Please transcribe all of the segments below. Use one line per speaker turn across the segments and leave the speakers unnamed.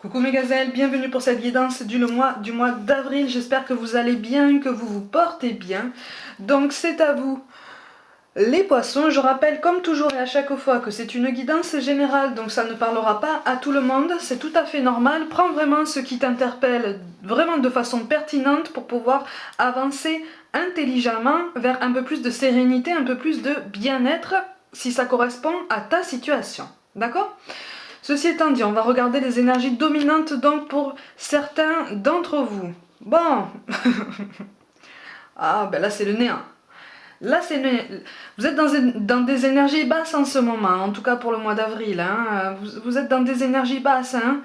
Coucou mes gazelles, bienvenue pour cette guidance du mois d'avril. J'espère que vous allez bien, que vous vous portez bien. Donc c'est à vous les poissons. Je rappelle comme toujours et à chaque fois que c'est une guidance générale, donc ça ne parlera pas à tout le monde. C'est tout à fait normal. Prends vraiment ce qui t'interpelle vraiment de façon pertinente pour pouvoir avancer intelligemment vers un peu plus de sérénité, un peu plus de bien-être si ça correspond à ta situation. D'accord ? Ceci étant dit, on va regarder les énergies dominantes donc pour certains d'entre vous. Bon, ah ben là c'est le néant. Là c'est le... Vous êtes dans des énergies basses en ce moment, en tout cas pour le mois d'avril. Hein. Vous êtes dans des énergies basses. Hein.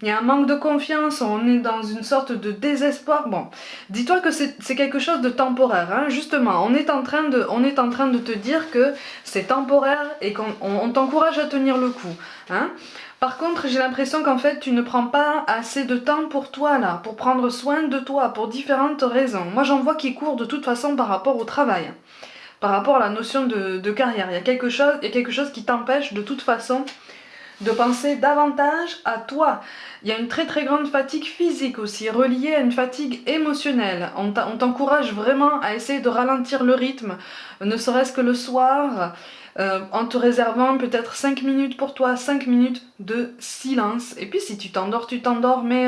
Il y a un manque de confiance, on est dans une sorte de désespoir. Bon, dis-toi que c'est quelque chose de temporaire. Hein. Justement, on est en train de te dire que c'est temporaire et qu'on t'encourage à tenir le coup. Hein. Par contre, j'ai l'impression qu'en fait, tu ne prends pas assez de temps pour toi là, pour prendre soin de toi, pour différentes raisons. Moi, j'en vois qui courent de toute façon par rapport au travail, par rapport à la notion de carrière. Il y a quelque chose qui t'empêche de toute façon de penser davantage à toi. Il y a une très très grande fatigue physique aussi, reliée à une fatigue émotionnelle. On t'encourage vraiment à essayer de ralentir le rythme, ne serait-ce que le soir, en te réservant peut-être 5 minutes pour toi, 5 minutes de silence. Et puis si tu t'endors, mais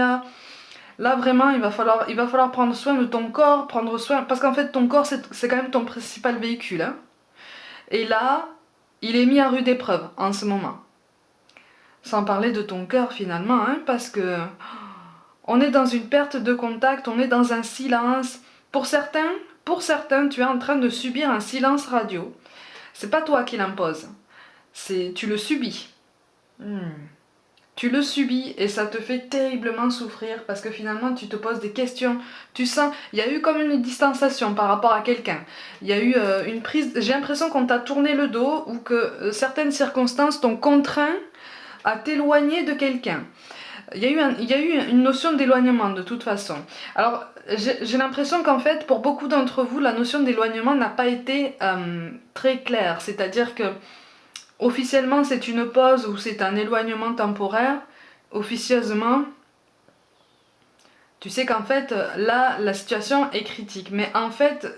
là vraiment il va falloir prendre soin de ton corps, prendre soin, parce qu'en fait ton corps c'est quand même ton principal véhicule. Hein. Et là, il est mis à rude épreuve en ce moment. Sans parler de ton cœur finalement, hein, parce que on est dans une perte de contact, on est dans un silence. Pour certains, tu es en train de subir un silence radio. C'est pas toi qui l'imposes, tu le subis. Tu le subis et ça te fait terriblement souffrir parce que finalement tu te poses des questions. Tu sens, il y a eu comme une distanciation par rapport à quelqu'un. Il y a eu une prise, j'ai l'impression qu'on t'a tourné le dos ou que certaines circonstances t'ont contraint à t'éloigner de quelqu'un. Il y a eu une notion d'éloignement de toute façon. Alors, j'ai l'impression qu'en fait, pour beaucoup d'entre vous, la notion d'éloignement n'a pas été très claire. C'est-à-dire que, officiellement, c'est une pause ou c'est un éloignement temporaire. Officieusement, tu sais qu'en fait, là, la situation est critique. Mais en fait,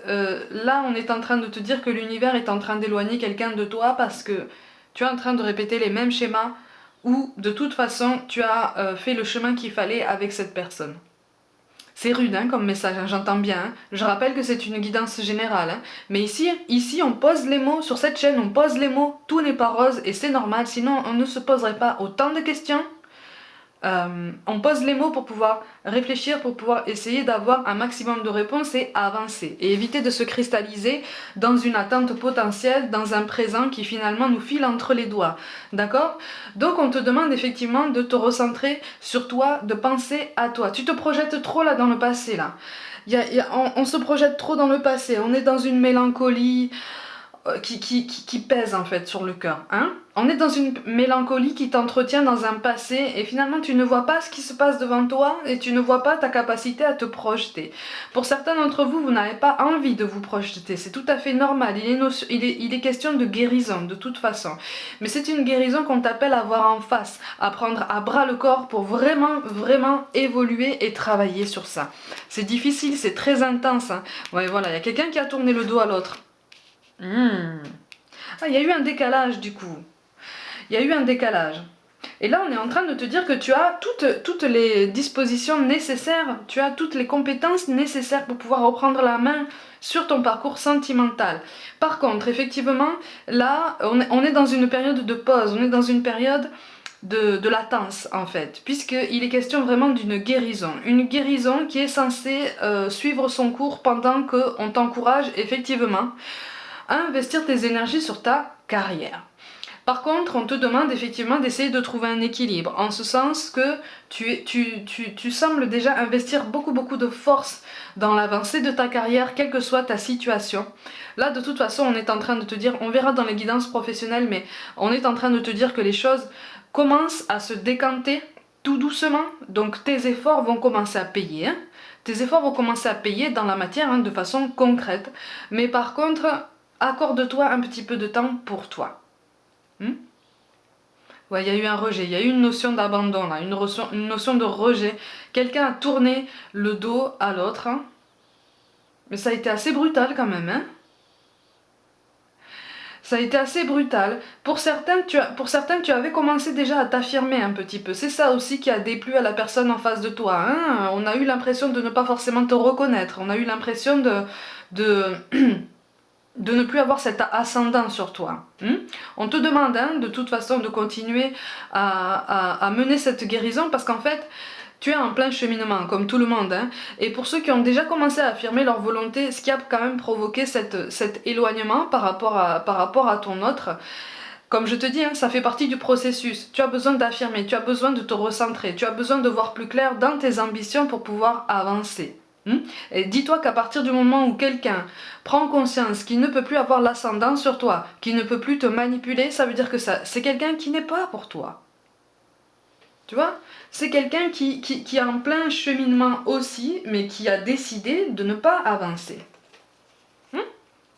là, on est en train de te dire que l'univers est en train d'éloigner quelqu'un de toi parce que tu es en train de répéter les mêmes schémas ou de toute façon, tu as fait le chemin qu'il fallait avec cette personne. C'est rude hein, comme message, hein, j'entends bien. Hein. Je rappelle que c'est une guidance générale. Hein. Mais ici, on pose les mots, sur cette chaîne, on pose les mots. Tout n'est pas rose et c'est normal, sinon on ne se poserait pas autant de questions. On pose les mots pour pouvoir réfléchir, pour pouvoir essayer d'avoir un maximum de réponses et avancer. Et éviter de se cristalliser dans une attente potentielle, dans un présent qui finalement nous file entre les doigts. D'accord ? Donc on te demande effectivement de te recentrer sur toi, de penser à toi. Tu te projettes trop là dans le passé là. On se projette trop dans le passé, on est dans une mélancolie qui pèse en fait sur le cœur. Hein. On est dans une mélancolie qui t'entretient dans un passé et finalement tu ne vois pas ce qui se passe devant toi et tu ne vois pas ta capacité à te projeter. Pour certains d'entre vous, vous n'avez pas envie de vous projeter, c'est tout à fait normal, il est question de guérison de toute façon. Mais c'est une guérison qu'on t'appelle à voir en face, à prendre à bras le corps pour vraiment, vraiment évoluer et travailler sur ça. C'est difficile, c'est très intense. Hein. Ouais, voilà, il y a quelqu'un qui a tourné le dos à l'autre. Ah, il y a eu un décalage du coup. Il y a eu un décalage. Et là, on est en train de te dire que tu as toutes les dispositions nécessaires, tu as toutes les compétences nécessaires pour pouvoir reprendre la main sur ton parcours sentimental. Par contre, effectivement, là, on est dans une période de pause, on est dans une période de latence en fait, puisqu'il est question vraiment d'une guérison. Une guérison qui est censée suivre son cours pendant qu'on t'encourage effectivement à investir tes énergies sur ta carrière. Par contre, on te demande effectivement d'essayer de trouver un équilibre, en ce sens que tu sembles déjà investir beaucoup de force dans l'avancée de ta carrière, quelle que soit ta situation. Là, de toute façon, on est en train de te dire, on verra dans les guidances professionnelles, mais on est en train de te dire que les choses commencent à se décanter tout doucement, donc tes efforts vont commencer à payer. Hein. Tes efforts vont commencer à payer dans la matière hein, de façon concrète. Mais par contre, accorde-toi un petit peu de temps pour toi. Ouais, il y a eu un rejet, il y a eu une notion d'abandon là, une notion de rejet. Quelqu'un a tourné le dos à l'autre, hein. Mais ça a été assez brutal quand même, hein. Ça a été assez brutal. Pour certains, tu avais commencé déjà à t'affirmer un petit peu. C'est ça aussi qui a déplu à la personne en face de toi, hein. On a eu l'impression de ne pas forcément te reconnaître. On a eu l'impression de, de ne plus avoir cet ascendant sur toi. On te demande, hein, de toute façon, de continuer à mener cette guérison parce qu'en fait, tu es en plein cheminement, comme tout le monde, hein. Et pour ceux qui ont déjà commencé à affirmer leur volonté, ce qui a quand même provoqué cet éloignement par rapport à ton autre, comme je te dis, hein, ça fait partie du processus. Tu as besoin d'affirmer, tu as besoin de te recentrer, tu as besoin de voir plus clair dans tes ambitions pour pouvoir avancer. Et dis-toi qu'à partir du moment où quelqu'un prend conscience qu'il ne peut plus avoir l'ascendant sur toi, qu'il ne peut plus te manipuler, ça veut dire que c'est quelqu'un qui n'est pas pour toi. Tu vois, c'est quelqu'un qui est en plein cheminement aussi, mais qui a décidé de ne pas avancer.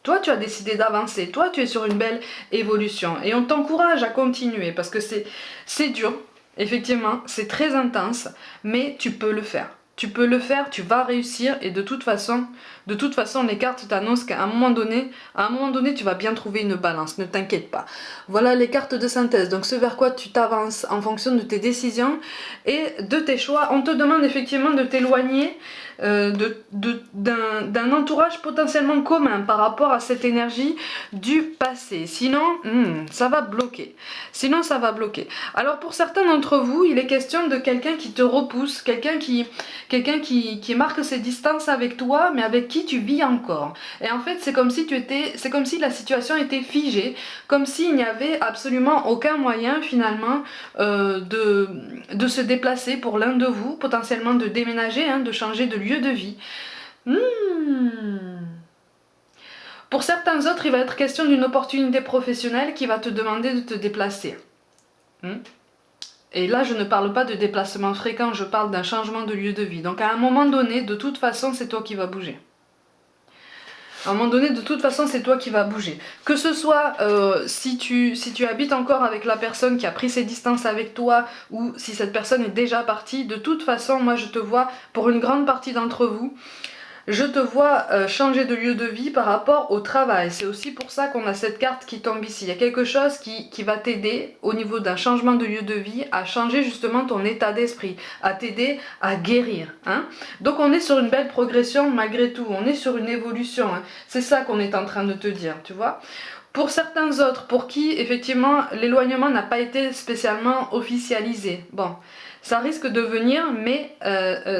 Toi, tu as décidé d'avancer. Toi, tu es sur une belle évolution. Et on t'encourage à continuer parce que c'est dur. Effectivement, c'est très intense, mais tu peux le faire. Tu peux le faire, tu vas réussir et de toute façon, les cartes t'annoncent qu'à un moment donné, tu vas bien trouver une balance, ne t'inquiète pas. Voilà les cartes de synthèse, donc ce vers quoi tu t'avances en fonction de tes décisions et de tes choix. On te demande effectivement de t'éloigner d'un entourage potentiellement commun par rapport à cette énergie du passé. Sinon, ça va bloquer. Sinon, ça va bloquer. Alors pour certains d'entre vous, il est question de quelqu'un qui te repousse, quelqu'un qui marque ses distances avec toi, mais avec qui tu vis encore. Et en fait, c'est comme si la situation était figée, comme s'il n'y avait absolument aucun moyen finalement de se déplacer pour l'un de vous, potentiellement de déménager, hein, de changer de lieu de vie. Pour certains autres, il va être question d'une opportunité professionnelle qui va te demander de te déplacer. Et là, je ne parle pas de déplacement fréquent, je parle d'un changement de lieu de vie. Donc à un moment donné, de toute façon, c'est toi qui vas bouger. À un moment donné, de toute façon, c'est toi qui vas bouger. Que ce soit si tu habites encore avec la personne qui a pris ses distances avec toi ou si cette personne est déjà partie, de toute façon, moi je te vois, pour une grande partie d'entre vous, je te vois changer de lieu de vie par rapport au travail. C'est aussi pour ça qu'on a cette carte qui tombe ici. Il y a quelque chose qui va t'aider au niveau d'un changement de lieu de vie à changer justement ton état d'esprit, à t'aider à guérir. Donc on est sur une belle progression malgré tout, on est sur une évolution. C'est ça qu'on est en train de te dire, tu vois. Pour certains autres, pour qui effectivement l'éloignement n'a pas été spécialement officialisé, bon, ça risque de venir, mais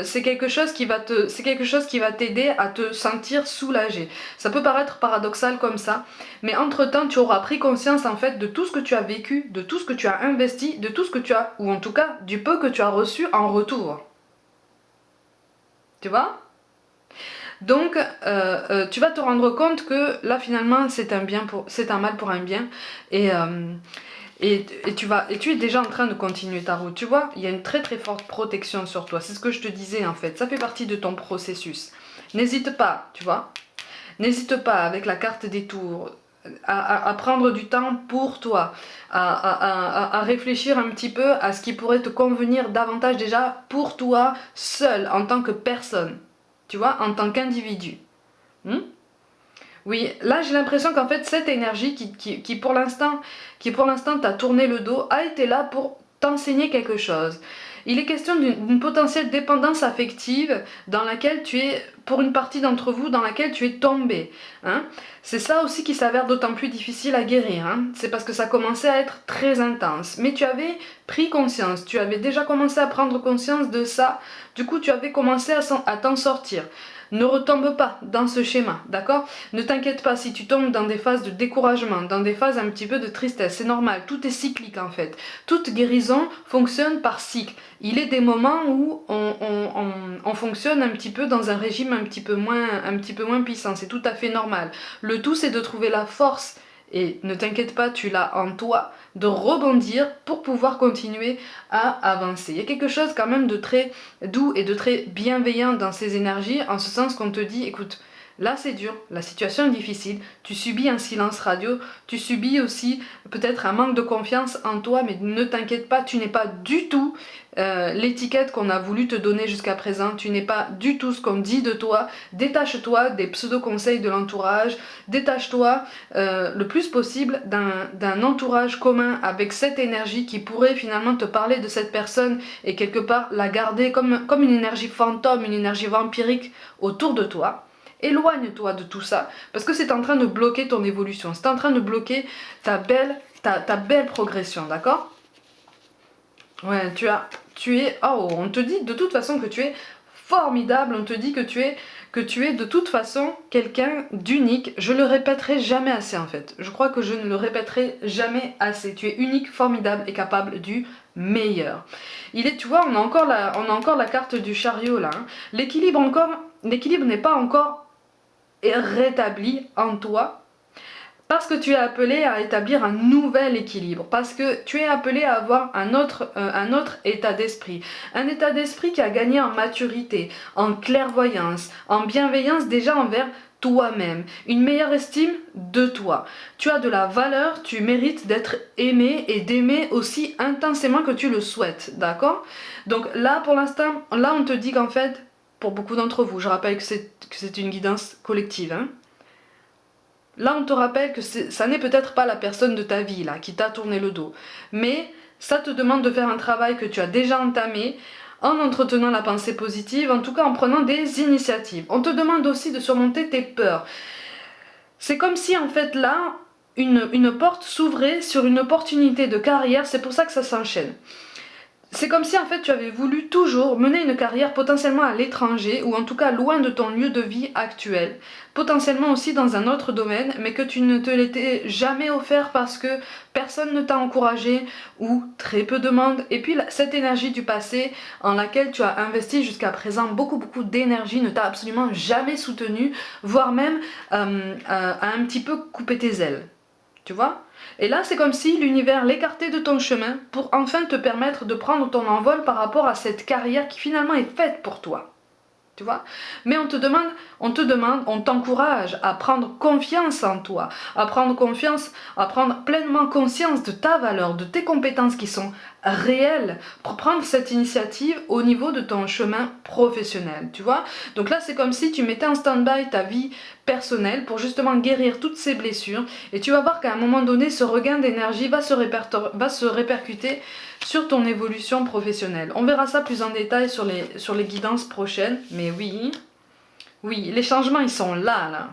c'est quelque chose qui va t'aider à te sentir soulagé. Ça peut paraître paradoxal comme ça, mais entre-temps, tu auras pris conscience en fait de tout ce que tu as vécu, de tout ce que tu as investi, de tout ce que tu as, ou en tout cas du peu que tu as reçu en retour. Tu vois ? Donc, tu vas te rendre compte que là finalement c'est un mal pour un bien et tu es déjà en train de continuer ta route, tu vois. Il y a une très très forte protection sur toi, c'est ce que je te disais en fait, ça fait partie de ton processus. N'hésite pas, tu vois, n'hésite pas avec la carte des tours à prendre du temps pour toi, à réfléchir un petit peu à ce qui pourrait te convenir davantage déjà pour toi seul en tant que personne. Tu vois, en tant qu'individu. Oui, là j'ai l'impression qu'en fait cette énergie qui pour l'instant t'a tourné le dos a été là pour t'enseigner quelque chose. Il est question d'une potentielle dépendance affective dans laquelle tu es, pour une partie d'entre vous, dans laquelle tu es tombé. C'est ça aussi qui s'avère d'autant plus difficile à guérir. C'est parce que ça commençait à être très intense. Mais tu avais pris conscience, tu avais déjà commencé à prendre conscience de ça. Du coup, tu avais commencé à t'en sortir. Ne retombe pas dans ce schéma, d'accord? Ne t'inquiète pas si tu tombes dans des phases de découragement, dans des phases un petit peu de tristesse, c'est normal, tout est cyclique en fait. Toute guérison fonctionne par cycle. Il est des moments où on fonctionne un petit peu dans un régime un petit peu moins puissant, c'est tout à fait normal. Le tout c'est de trouver la force, et ne t'inquiète pas, tu l'as en toi, de rebondir pour pouvoir continuer à avancer. Il y a quelque chose quand même de très doux et de très bienveillant dans ces énergies, en ce sens qu'on te dit, écoute, Là, c'est dur, la situation est difficile, tu subis un silence radio, tu subis aussi peut-être un manque de confiance en toi, mais ne t'inquiète pas, tu n'es pas du tout l'étiquette qu'on a voulu te donner jusqu'à présent, tu n'es pas du tout ce qu'on dit de toi, détache-toi des pseudo-conseils de l'entourage, détache-toi le plus possible d'un entourage commun avec cette énergie qui pourrait finalement te parler de cette personne et quelque part la garder comme une énergie fantôme, une énergie vampirique autour de toi. Éloigne-toi de tout ça, parce que c'est en train de bloquer ton évolution, c'est en train de bloquer ta belle progression, d'accord? Ouais, tu es, oh, on te dit de toute façon que tu es formidable, on te dit que tu es de toute façon quelqu'un d'unique. Je le répéterai jamais assez en fait. Je crois que je ne le répéterai jamais assez. Tu es unique, formidable et capable du meilleur. Tu vois, on a encore la carte du chariot là. Hein. L'équilibre n'est pas encore rétabli en toi. Parce que tu es appelé à établir un nouvel équilibre, parce que tu es appelé à avoir un autre état d'esprit. Un état d'esprit qui a gagné en maturité, en clairvoyance, en bienveillance déjà envers toi-même, une meilleure estime de toi. Tu as de la valeur, tu mérites d'être aimé et d'aimer aussi intensément que tu le souhaites, d'accord? Donc là, pour l'instant, là on te dit qu'en fait, pour beaucoup d'entre vous, je rappelle que c'est une guidance collective, hein, là, on te rappelle que ça n'est peut-être pas la personne de ta vie là qui t'a tourné le dos, mais ça te demande de faire un travail que tu as déjà entamé en entretenant la pensée positive, en tout cas en prenant des initiatives. On te demande aussi de surmonter tes peurs. C'est comme si en fait là, une porte s'ouvrait sur une opportunité de carrière, c'est pour ça que ça s'enchaîne. C'est comme si en fait tu avais voulu toujours mener une carrière potentiellement à l'étranger ou en tout cas loin de ton lieu de vie actuel, potentiellement aussi dans un autre domaine, mais que tu ne te l'étais jamais offert parce que personne ne t'a encouragé ou très peu de monde. Et puis cette énergie du passé en laquelle tu as investi jusqu'à présent beaucoup d'énergie ne t'a absolument jamais soutenu, voire même a un petit peu coupé tes ailes. Tu vois? Et là, c'est comme si l'univers l'écartait de ton chemin pour enfin te permettre de prendre ton envol par rapport à cette carrière qui finalement est faite pour toi. Tu vois? Mais on t'encourage à prendre confiance en toi, à prendre pleinement conscience de ta valeur, de tes compétences qui sont réelles, pour prendre cette initiative au niveau de ton chemin professionnel, tu vois? Donc là, c'est comme si tu mettais en stand-by ta vie personnelle pour justement guérir toutes ces blessures, et tu vas voir qu'à un moment donné, ce regain d'énergie va se répercuter sur ton évolution professionnelle. On verra ça plus en détail sur les guidances prochaines, mais oui, les changements ils sont là.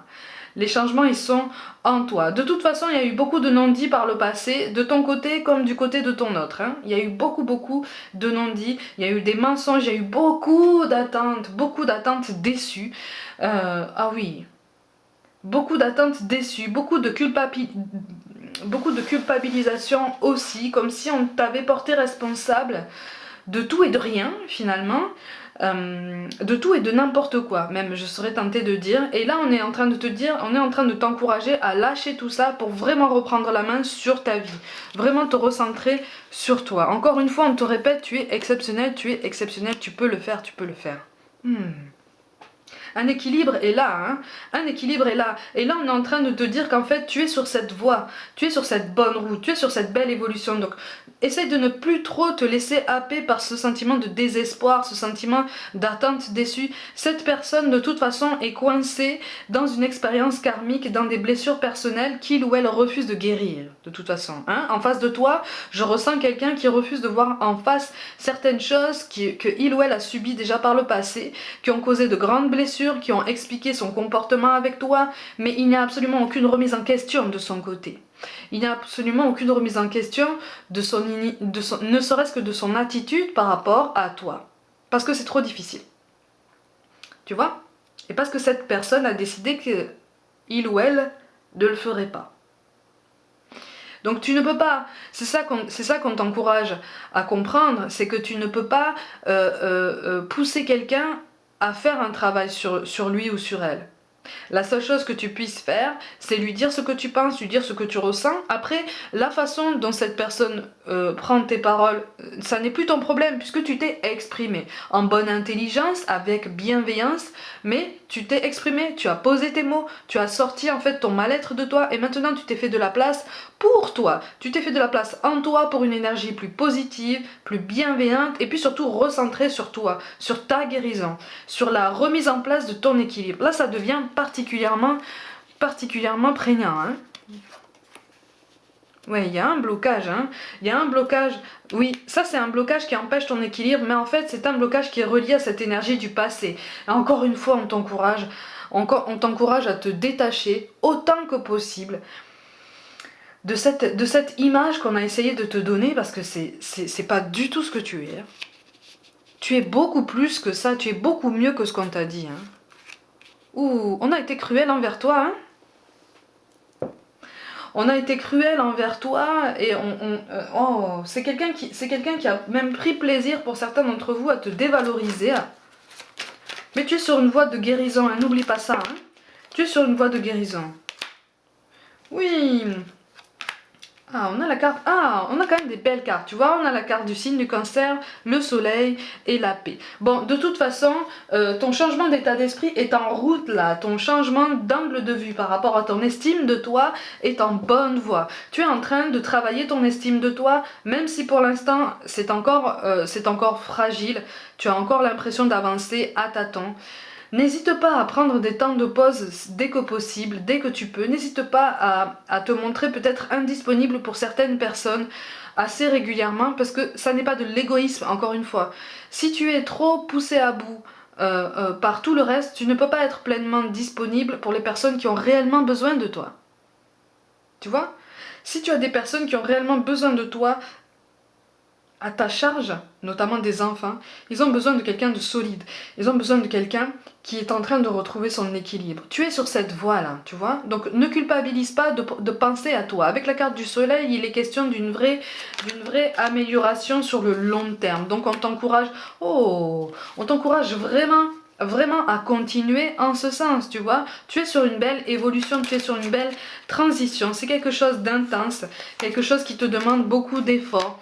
Les changements ils sont en toi. De toute façon, il y a eu beaucoup de non-dits par le passé, de ton côté comme du côté de ton autre. Hein. Il y a eu beaucoup de non-dits, il y a eu des mensonges, il y a eu beaucoup d'attentes déçues. Ah oui, beaucoup d'attentes déçues, beaucoup de culpabilisation aussi, comme si on t'avait porté responsable de tout et de rien finalement, de tout et de n'importe quoi, même je serais tentée de dire. Et là on est en train de t'encourager à lâcher tout ça pour vraiment reprendre la main sur ta vie, vraiment te recentrer sur toi. Encore une fois on te répète, tu es exceptionnel, tu peux le faire, Un équilibre est là, hein. Un équilibre est là. Et là, on est en train de te dire qu'en fait, tu es sur cette voie, tu es sur cette bonne route, tu es sur cette belle évolution. Donc, essaye de ne plus trop te laisser happer par ce sentiment de désespoir, ce sentiment d'attente déçue. Cette personne, de toute façon, est coincée dans une expérience karmique, dans des blessures personnelles qu'il ou elle refuse de guérir, de toute façon. Hein. En face de toi, je ressens quelqu'un qui refuse de voir en face certaines choses que il ou elle a subies déjà par le passé, qui ont causé de grandes blessures, qui ont expliqué son comportement avec toi, mais il n'y a absolument aucune remise en question de son côté. Il n'y a absolument aucune remise en question ne serait-ce que de son attitude par rapport à toi. Parce que c'est trop difficile. Tu vois? Et parce que cette personne a décidé que il ou elle ne le ferait pas. Donc tu ne peux pas, c'est ça qu'on t'encourage à comprendre, c'est que tu ne peux pas pousser quelqu'un à faire un travail sur lui ou sur elle. La seule chose que tu puisses faire, c'est lui dire ce que tu penses, lui dire ce que tu ressens. Après, la façon dont cette personne prendre tes paroles, ça n'est plus ton problème puisque tu t'es exprimé en bonne intelligence, avec bienveillance, mais tu t'es exprimé, tu as posé tes mots, tu as sorti en fait ton mal-être de toi et maintenant tu t'es fait de la place pour toi, tu t'es fait de la place en toi pour une énergie plus positive, plus bienveillante et puis surtout recentrée sur toi, sur ta guérison, sur la remise en place de ton équilibre. Là ça devient particulièrement prégnant, hein. Ouais, il y a un blocage, hein. Il y a un blocage. Oui, ça c'est un blocage qui empêche ton équilibre, mais en fait c'est un blocage qui est relié à cette énergie du passé. Et encore une fois, on t'encourage à te détacher autant que possible de cette image qu'on a essayé de te donner, parce que c'est pas du tout ce que tu es, hein. Tu es beaucoup plus que ça, tu es beaucoup mieux que ce qu'on t'a dit, hein. Ouh, on a été cruel envers toi, hein. On a été cruel envers toi et oh, c'est quelqu'un qui a même pris plaisir pour certains d'entre vous à te dévaloriser. Mais tu es sur une voie de guérison, hein, n'oublie pas ça, hein. Tu es sur une voie de guérison. Oui. Ah, on a la carte. Ah, on a quand même des belles cartes, tu vois. On a la carte du signe du cancer, le soleil et la paix. Bon, de toute façon, ton changement d'état d'esprit est en route là. Ton changement d'angle de vue par rapport à ton estime de toi est en bonne voie. Tu es en train de travailler ton estime de toi, même si pour l'instant c'est encore fragile. Tu as encore l'impression d'avancer à tâtons. N'hésite pas à prendre des temps de pause dès que possible, dès que tu peux. N'hésite pas à te montrer peut-être indisponible pour certaines personnes assez régulièrement, parce que ça n'est pas de l'égoïsme, encore une fois. Si tu es trop poussé à bout par tout le reste, tu ne peux pas être pleinement disponible pour les personnes qui ont réellement besoin de toi. Tu vois? Si tu as des personnes qui ont réellement besoin de toi, à ta charge, notamment des enfants, ils ont besoin de quelqu'un de solide. Ils ont besoin de quelqu'un qui est en train de retrouver son équilibre. Tu es sur cette voie-là, tu vois. Donc ne culpabilise pas de penser à toi. Avec la carte du soleil, il est question d'une vraie amélioration sur le long terme. Donc on t'encourage vraiment à continuer en ce sens, tu vois. Tu es sur une belle évolution, tu es sur une belle transition. C'est quelque chose d'intense, quelque chose qui te demande beaucoup d'efforts.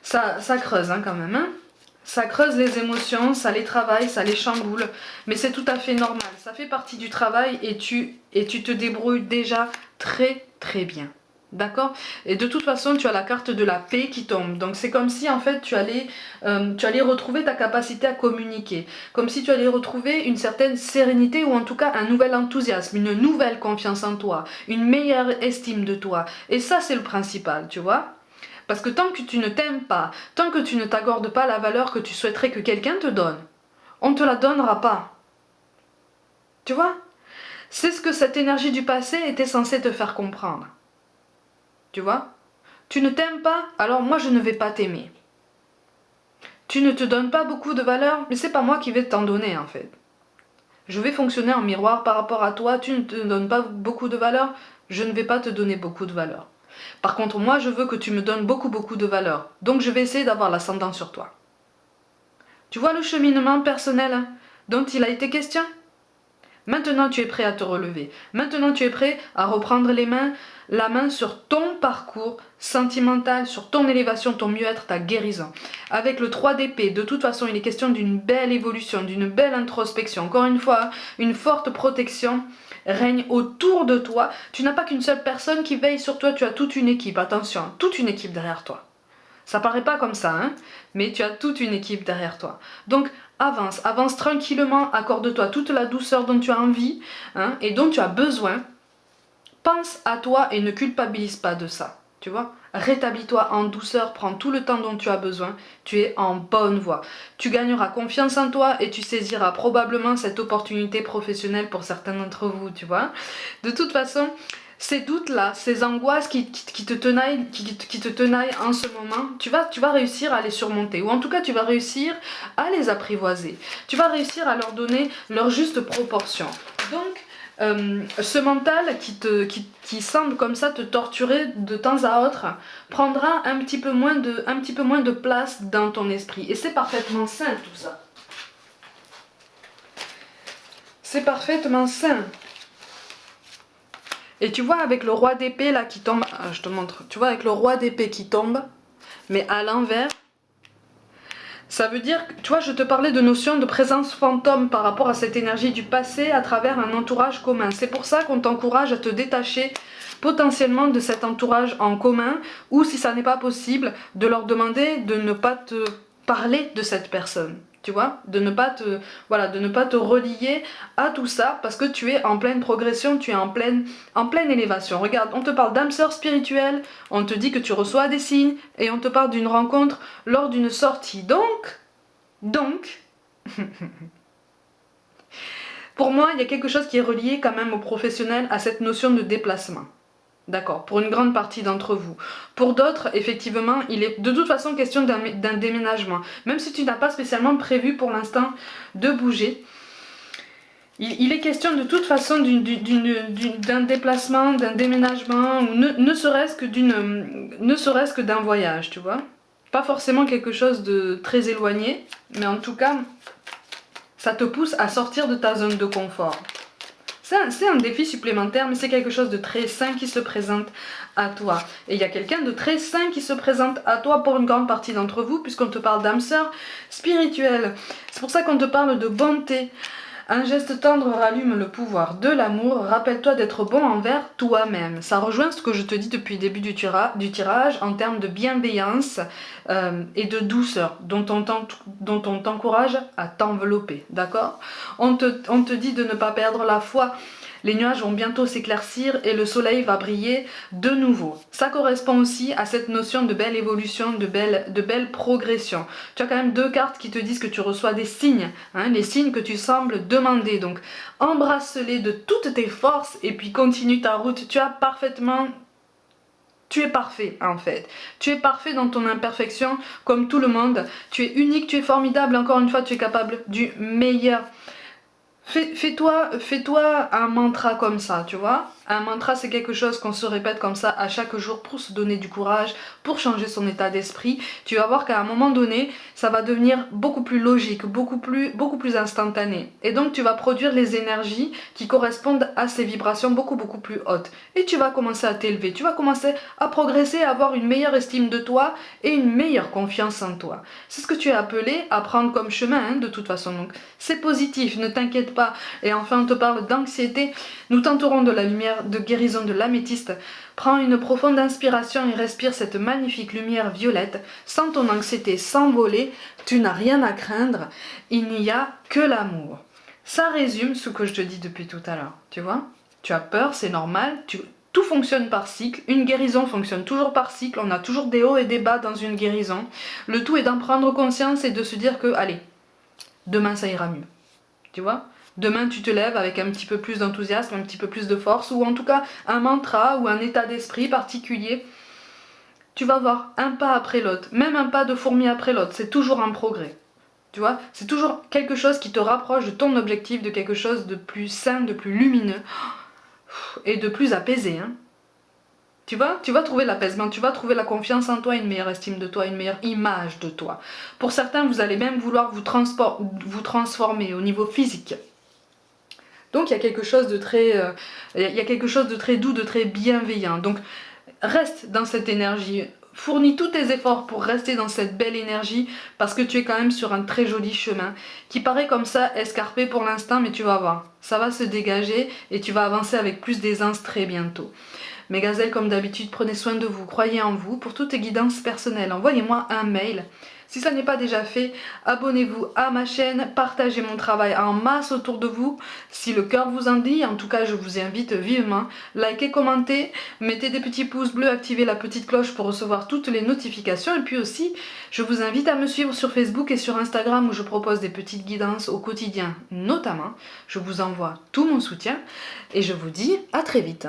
Ça creuse, hein, quand même, hein. Ça creuse les émotions, ça les travaille, ça les chamboule. Mais c'est tout à fait normal. Ça fait partie du travail et tu te débrouilles déjà très bien. D'accord? Et de toute façon, tu as la carte de la paix qui tombe. Donc c'est comme si en fait tu allais retrouver ta capacité à communiquer. Comme si tu allais retrouver une certaine sérénité ou en tout cas un nouvel enthousiasme, une nouvelle confiance en toi, une meilleure estime de toi. Et ça c'est le principal, tu vois? Parce que tant que tu ne t'aimes pas, tant que tu ne t'accordes pas la valeur que tu souhaiterais que quelqu'un te donne, on ne te la donnera pas. Tu vois? C'est ce que cette énergie du passé était censée te faire comprendre. Tu vois? Tu ne t'aimes pas, alors moi je ne vais pas t'aimer. Tu ne te donnes pas beaucoup de valeur, mais c'est pas moi qui vais t'en donner en fait. Je vais fonctionner en miroir par rapport à toi, tu ne te donnes pas beaucoup de valeur, je ne vais pas te donner beaucoup de valeur. Par contre, moi, je veux que tu me donnes beaucoup de valeur. Donc, je vais essayer d'avoir l'ascendant sur toi. Tu vois le cheminement personnel dont il a été question? Maintenant, tu es prêt à te relever. Maintenant, tu es prêt à reprendre la main sur ton parcours sentimental, sur ton élévation, ton mieux-être, ta guérison. Avec le 3 d'épée, de toute façon, il est question d'une belle évolution, d'une belle introspection. Encore une fois, une forte protection règne autour de toi. Tu n'as pas qu'une seule personne qui veille sur toi, tu as toute une équipe, attention, toute une équipe derrière toi. Ça paraît pas comme ça, hein, mais tu as toute une équipe derrière toi. Donc avance tranquillement, accorde-toi toute la douceur dont tu as envie, hein, et dont tu as besoin. Pense à toi et ne culpabilise pas de ça, tu vois. Rétablis-toi en douceur, prends tout le temps dont tu as besoin, tu es en bonne voie. Tu gagneras confiance en toi et tu saisiras probablement cette opportunité professionnelle pour certains d'entre vous, tu vois. De toute façon, ces doutes-là, ces angoisses qui te tenaillent en ce moment, tu vas réussir à les surmonter. Ou en tout cas, tu vas réussir à les apprivoiser. Tu vas réussir à leur donner leur juste proportion. Donc, ce mental qui semble comme ça te torturer de temps à autre prendra un petit peu moins de place dans ton esprit. Et c'est parfaitement sain tout ça. C'est parfaitement sain. Et tu vois avec le roi d'épée là qui tombe, je te montre, tu vois avec le roi d'épée qui tombe, Mais à l'envers, ça veut dire, tu vois, je te parlais de notion de présence fantôme par rapport à cette énergie du passé à travers un entourage commun. C'est pour ça qu'on t'encourage à te détacher potentiellement de cet entourage en commun, ou si ça n'est pas possible, de leur demander de ne pas te parler de cette personne. Tu vois, de ne pas te, voilà, de ne pas te relier à tout ça parce que tu es en pleine progression, tu es en pleine élévation. Regarde, on te parle d'âme sœur spirituelle, on te dit que tu reçois des signes et on te parle d'une rencontre lors d'une sortie. Donc, pour moi, il y a quelque chose qui est relié quand même aux professionnels à cette notion de déplacement. D'accord, pour une grande partie d'entre vous. Pour d'autres, effectivement, il est de toute façon question d'un déménagement. Même si tu n'as pas spécialement prévu pour l'instant de bouger, il est question de toute façon d'un déplacement, d'un déménagement, ou ne serait-ce que d'un voyage, tu vois. Pas forcément quelque chose de très éloigné, mais en tout cas, ça te pousse à sortir de ta zone de confort. C'est un défi supplémentaire, mais c'est quelque chose de très sain qui se présente à toi. Et il y a quelqu'un de très sain qui se présente à toi pour une grande partie d'entre vous, puisqu'on te parle d'âme sœur spirituelle. C'est pour ça qu'on te parle de bonté. Un geste tendre rallume le pouvoir de l'amour. Rappelle-toi d'être bon envers toi-même. Ça rejoint ce que je te dis depuis le début du tirage en termes de bienveillance et de douceur dont on t'encourage à t'envelopper. D'accord ? On te dit de ne pas perdre la foi. Les nuages vont bientôt s'éclaircir et le soleil va briller de nouveau. Ça correspond aussi à cette notion de belle évolution, de belle progression. Tu as quand même deux cartes qui te disent que tu reçois des signes, hein, les signes que tu sembles demander. Donc embrasse-les de toutes tes forces et puis continue ta route. Tu es parfait en fait. Tu es parfait dans ton imperfection comme tout le monde. Tu es unique, tu es formidable. Encore une fois, tu es capable du meilleur. Fais-toi un mantra comme ça, tu vois. Un mantra, c'est quelque chose qu'on se répète comme ça à chaque jour pour se donner du courage, pour changer son état d'esprit. Tu vas voir qu'à un moment donné, ça va devenir beaucoup plus logique, beaucoup plus instantané. Et donc, tu vas produire les énergies qui correspondent à ces vibrations beaucoup plus hautes. Et tu vas commencer à t'élever, tu vas commencer à progresser, à avoir une meilleure estime de toi et une meilleure confiance en toi. C'est ce que tu es appelé à prendre comme chemin, hein, de toute façon. Donc, c'est positif, ne t'inquiète pas. Et enfin, on te parle d'anxiété. Nous tenterons de la lumière de guérison de l'améthyste. Prends une profonde inspiration et respire cette magnifique lumière violette. Sens ton anxiété s'envoler. Tu n'as rien à craindre. Il n'y a que l'amour. Ça résume ce que je te dis depuis tout à l'heure. Tu vois ? Tu as peur, c'est normal. Tout fonctionne par cycle. Une guérison fonctionne toujours par cycle. On a toujours des hauts et des bas dans une guérison. Le tout est d'en prendre conscience et de se dire que, allez, demain ça ira mieux. Tu vois ? Demain, tu te lèves avec un petit peu plus d'enthousiasme, un petit peu plus de force, ou en tout cas un mantra ou un état d'esprit particulier. Tu vas voir un pas après l'autre, même un pas de fourmi après l'autre, c'est toujours un progrès. Tu vois, c'est toujours quelque chose qui te rapproche de ton objectif, de quelque chose de plus sain, de plus lumineux et de plus apaisé. Hein. Tu vas trouver l'apaisement, tu vas trouver la confiance en toi, une meilleure estime de toi, une meilleure image de toi. Pour certains, vous allez même vouloir vous transformer au niveau physique. Donc il y a quelque chose de très doux, de très bienveillant. Donc reste dans cette énergie, fournis tous tes efforts pour rester dans cette belle énergie parce que tu es quand même sur un très joli chemin qui paraît comme ça escarpé pour l'instant, mais tu vas voir, ça va se dégager et tu vas avancer avec plus d'aisance très bientôt. Mes gazelles, comme d'habitude, prenez soin de vous, croyez en vous. Pour toutes guidances personnelles, envoyez-moi un mail. Si ça n'est pas déjà fait, abonnez-vous à ma chaîne, partagez mon travail en masse autour de vous, si le cœur vous en dit. En tout cas, je vous invite vivement. Likez, commentez, mettez des petits pouces bleus, activez la petite cloche pour recevoir toutes les notifications. Et puis aussi, je vous invite à me suivre sur Facebook et sur Instagram où je propose des petites guidances au quotidien notamment. Je vous envoie tout mon soutien et je vous dis à très vite.